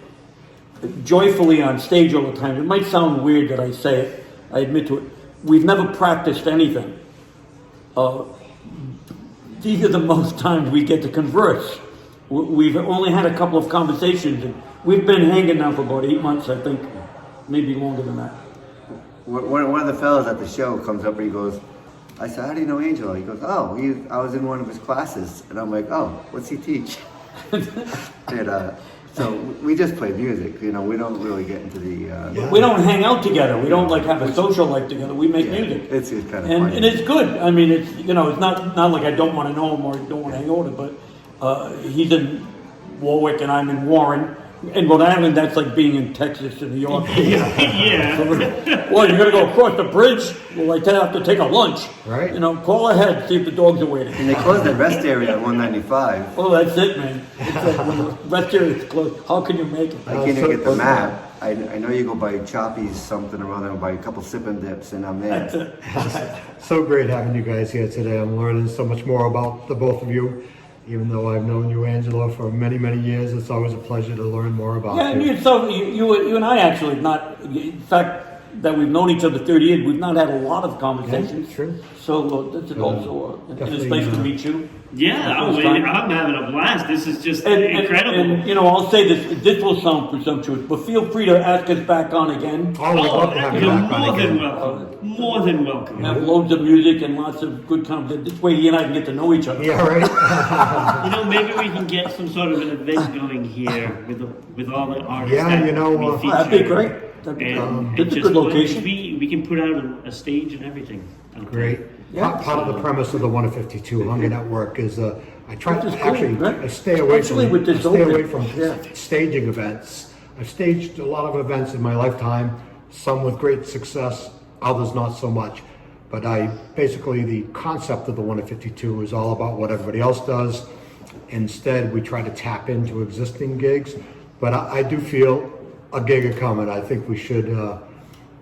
joyfully on stage all the time. It might sound weird that I say it. I admit to it. We've never practiced anything. These are the most times we get to converse. We've only had a couple of conversations, and we've been hanging now for about 8 months, I think, maybe longer than that. one of the fellows at the show comes up and he goes, I said, how do you know Angelo? He goes, oh, I was in one of his classes. And I'm like, oh, what's he teach? And, so we just play music, we don't really get into the... We don't hang out together. We don't have a social life together. We make music. It's kind of and funny. And it's good. I mean, it's not like I don't want to know him or don't want to hang out with him, but he's in Warwick and I'm in Warren. In Rhode Island, that's like being in Texas and New York. Yeah. Well, you're going to go across the bridge? Well, I have to take a lunch. Right. Call ahead, see if the dogs are waiting. And they closed the rest area at 195. Oh, that's it, man. It's like when the rest area is closed. How can you make it? I can't even get the map. I know you go by Choppy's something or other, by a couple sipping dips, and I'm there. That's it. So great having you guys here today. I'm learning so much more about the both of you. Even though I've known you, Angelo, for many, many years, it's always a pleasure to learn more about Yeah, you. and you and I actually not. In fact, that we've known each other 30 years, we've not had a lot of conversations. Yeah, true. So this is also and it's definitely, nice to meet you. Yeah, I'm having a blast. This is just incredible. And I'll say this. This will sound presumptuous, but feel free to ask us back on again. Oh, we'd love to have you You're back on more than again. welcome. More than welcome. Have loads of music and lots of good conversation. This way, he and I can get to know each other. Yeah, right. Maybe we can get some sort of an event going here with all the artists. Yeah, that we that'd be feature. great. That'd be And great. It's a just good location. we can put out a stage and everything. out there. Great. Yeah. Part of the premise of the 1 of 52 Hunger Network is I try Which to is cool, actually right? I stay away Especially from with this I stay away open. from Yeah. staging events. I've staged a lot of events in my lifetime, some with great success, others not so much. But the concept of the 1 of 52 is all about what everybody else does. Instead, we try to tap into existing gigs. But I do feel a gig is coming. I think we should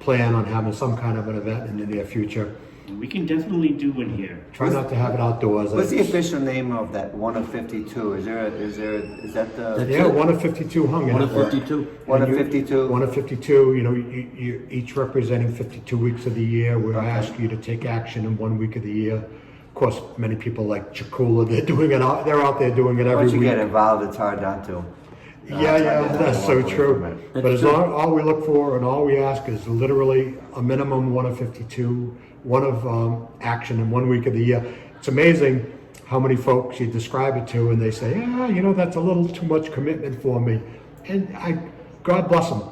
plan on having some kind of an event in the near future. We can definitely do one here. Try not to have it outdoors. What's the official name of that 1 of 52? Is that the... Yeah, 1 of 52 Hunger 1 of Network. 52. 1 of 52? 1 of 52, you're each representing 52 weeks of the year. We ask you to take action in 1 week of the year. Of course, many people like Chakula, they're out there doing it every Once you week. get involved, it's hard not to. Yeah, that's so true. But as long, all we look for and all we ask is literally a minimum 1 of 52, 1 of action in 1 week of the year. It's amazing how many folks you describe it to and they say, yeah, that's a little too much commitment for me. And God bless them,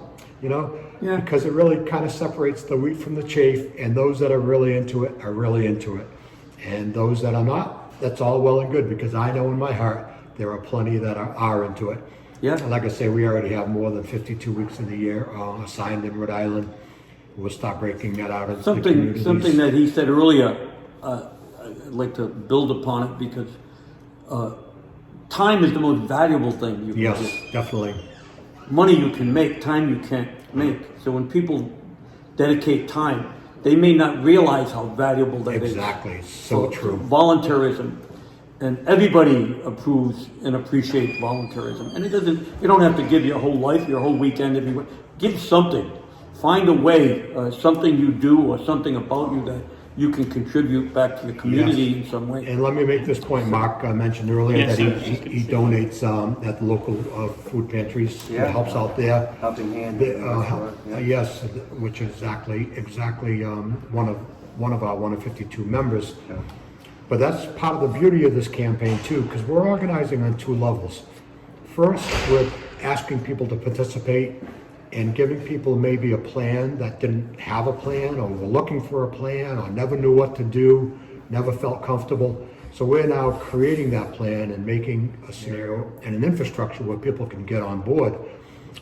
Yeah. because it really kind of separates the wheat from the chaff, and those that are really into it are really into it. And those that are not, that's all well and good, because I know in my heart there are plenty that are into it. Yeah. And like I say, we already have more than 52 weeks of the year assigned in Rhode Island. We'll start breaking that out into the communities. Something that he said earlier, I'd like to build upon it, because time is the most valuable thing you can Yes, do. definitely. Money you can make, time you can't make. So when people dedicate time, they may not realize how valuable that is. Exactly. So true. Voluntarism. And everybody approves and appreciates voluntarism. And you don't have to give your whole life, your whole weekend, every week. Give something. Find a way, something you do or something about you that you can contribute back to your community Yes. in some way. And let me make this point, Mark mentioned earlier Yes, that I was just he gonna say. donates at the local food pantries. He Yeah. helps out there. Helping Hand. Yes, which is exactly one of our 152 members. Yeah. But that's part of the beauty of this campaign too, because we're organizing on two levels. First, we're asking people to participate and giving people maybe a plan that didn't have a plan, or were looking for a plan, or never knew what to do, never felt comfortable. So we're now creating that plan and making a scenario and an infrastructure where people can get on board.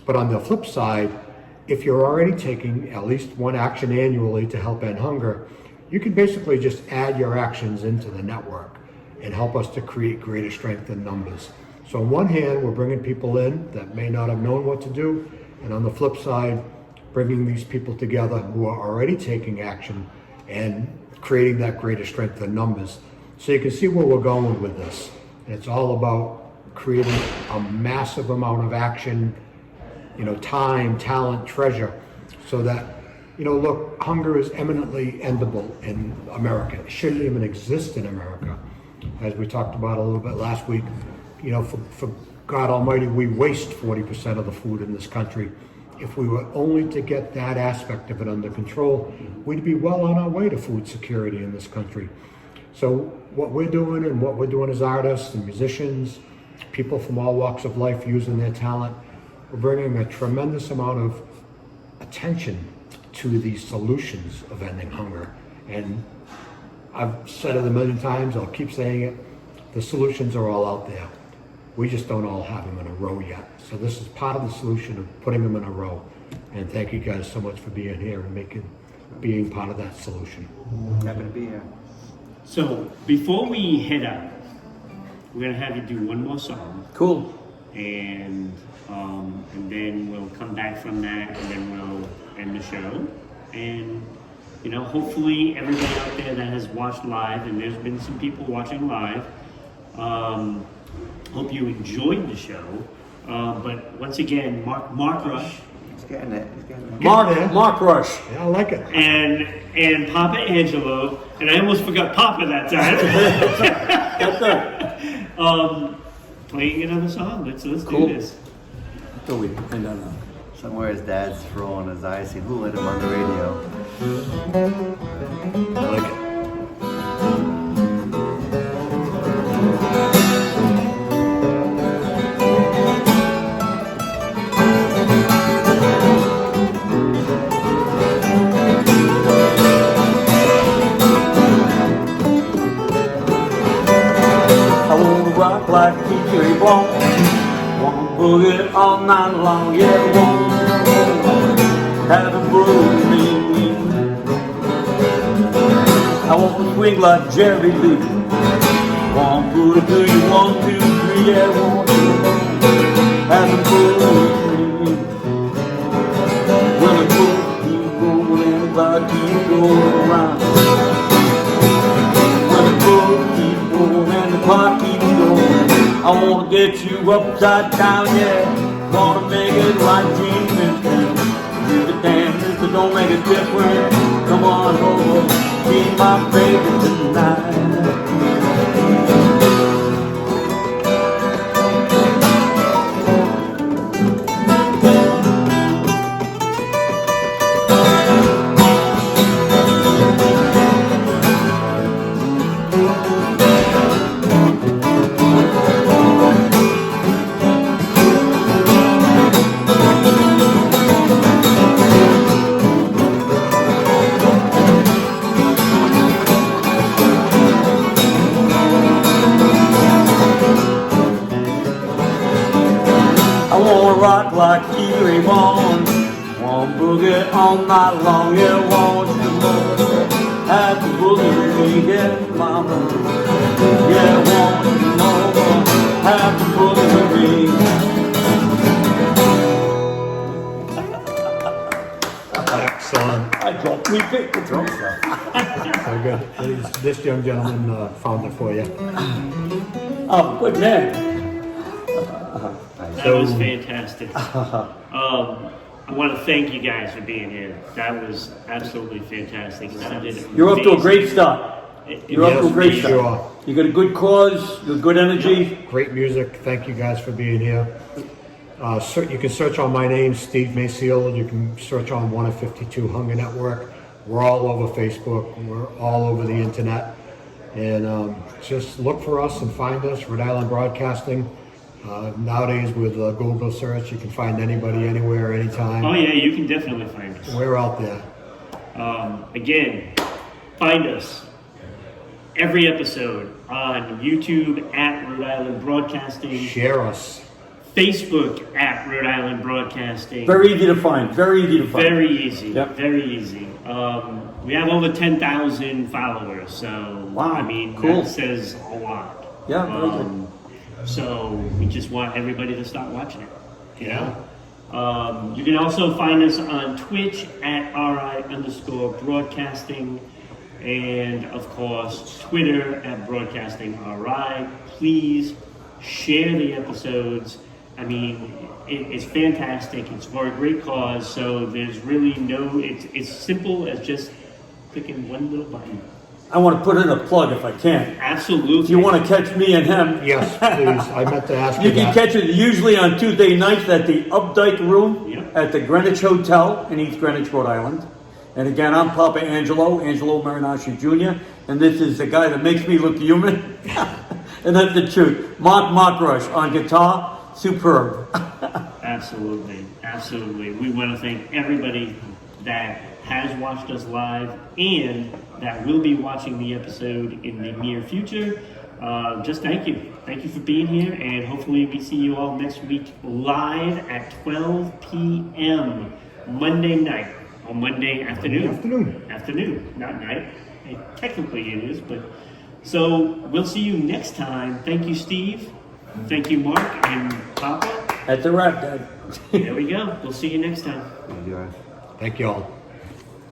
But on the flip side, if you're already taking at least one action annually to help end hunger, you can basically just add your actions into the network and help us to create greater strength in numbers. So on one hand, we're bringing people in that may not have known what to do, and on the flip side, bringing these people together who are already taking action and creating that greater strength in numbers. So you can see where we're going with this. And it's all about creating a massive amount of action, time, talent, treasure, so that, look, hunger is eminently endable in America. It shouldn't even exist in America. As we talked about a little bit last week, for God Almighty, we waste 40% of the food in this country. If we were only to get that aspect of it under control, we'd be well on our way to food security in this country. So what we're doing and what we're doing as artists and musicians, people from all walks of life using their talent, we're bringing a tremendous amount of attention to the solutions of ending hunger. And I've said it a million times, I'll keep saying it, the solutions are all out there. We just don't all have them in a row yet. So this is part of the solution of putting them in a row. And thank you guys so much for being here and being part of that solution. Happy to be here. So before we head out, we're gonna have you do one more song, Cool. and then we'll come back from that, and then we'll end the show. And hopefully everybody out there that has watched live, and there's been some people watching live, hope you enjoyed the show. But once again, Markrush He's getting it. Markrush. Yeah, I like it. and Papa Angelo, and I almost forgot Papa that time. That's it. Playing another song. Let's Cool. do this. So we end on that. Somewhere his dad's rolling his eyes, saying, "Who let him on the radio?" I like it. I wanna rock like Peter won't. Wanna boogie all night long, yeah, won't. Have a boogie with me. I wanna swing like Jerry Lee. One boogie, do you 1, 2, 3, yeah, won't you? Have a boogie with me. Well, the boogie keep rolling like you go around. When the boogie keep rolling and the clock keeps going, I wanna get you upside down, yeah. Wanna make it like dreaming. Give a damn if it don't make a difference. Come on over, be my baby tonight. I wanna rock like Huey Vaughn. Wanna boogie all night long, yeah, want you more. Have to boogie with me, yeah, mama. Yeah, want you more. Have to boogie with me. Excellent. I dropped 3 pictures. So good. This young gentleman found it for you. Oh, good man. That was fantastic. I want to thank you guys for being here. That was absolutely fantastic. You're up to a great start. You're up to a great Yes, start. you are. You got a good cause, you got good energy. Great music. Thank you guys for being here. You can search on my name, Steve MACIEL. You can search on 1 of 52 Hunger Network. We're all over Facebook. We're all over the internet. And just look for us and find us, Rhode Island Broadcasting. Nowadays with Google search, you can find anybody, anywhere, anytime. Oh yeah, you can definitely find us. We're out there. Again, find us every episode on YouTube at Rhode Island Broadcasting, Share us. Facebook at Rhode Island Broadcasting. Very easy to find, very easy to find. Very easy. Yep. Very easy. We have over 10,000 followers, so Wow, I mean cool. that says a lot. Yeah, very good. So we just want everybody to start watching it. You Yeah. know? You can also find us on Twitch at RI_broadcasting, and of course Twitter at broadcasting_RI. Please share the episodes. I mean, it's fantastic. It's for a great cause. So there's really no. It's simple as just clicking one little button. I want to put in a plug if I can. Absolutely. If you want to catch me and him, Yes, please. I meant to ask you you can that. catch it usually on Tuesday nights at the Updike Room Yep. at the Greenwich Hotel in East Greenwich, Rhode Island. And again, I'm Papa Angelo Marinosci Jr., and this is the guy that makes me look human. And that's the truth. Markrush on guitar, superb. Absolutely, absolutely. We want to thank everybody that has watched us live and that will be watching the episode in the near future. Just thank you. Thank you for being here, and hopefully we see you all next week live at 12 p.m. Monday night, or Monday afternoon. Afternoon, not night. Technically it is, but... So we'll see you next time. Thank you, Steve. Thank you, Mark and Papa. That's a wrap, Dad. There we go. We'll see you next time. Thank you guys. Thank you all.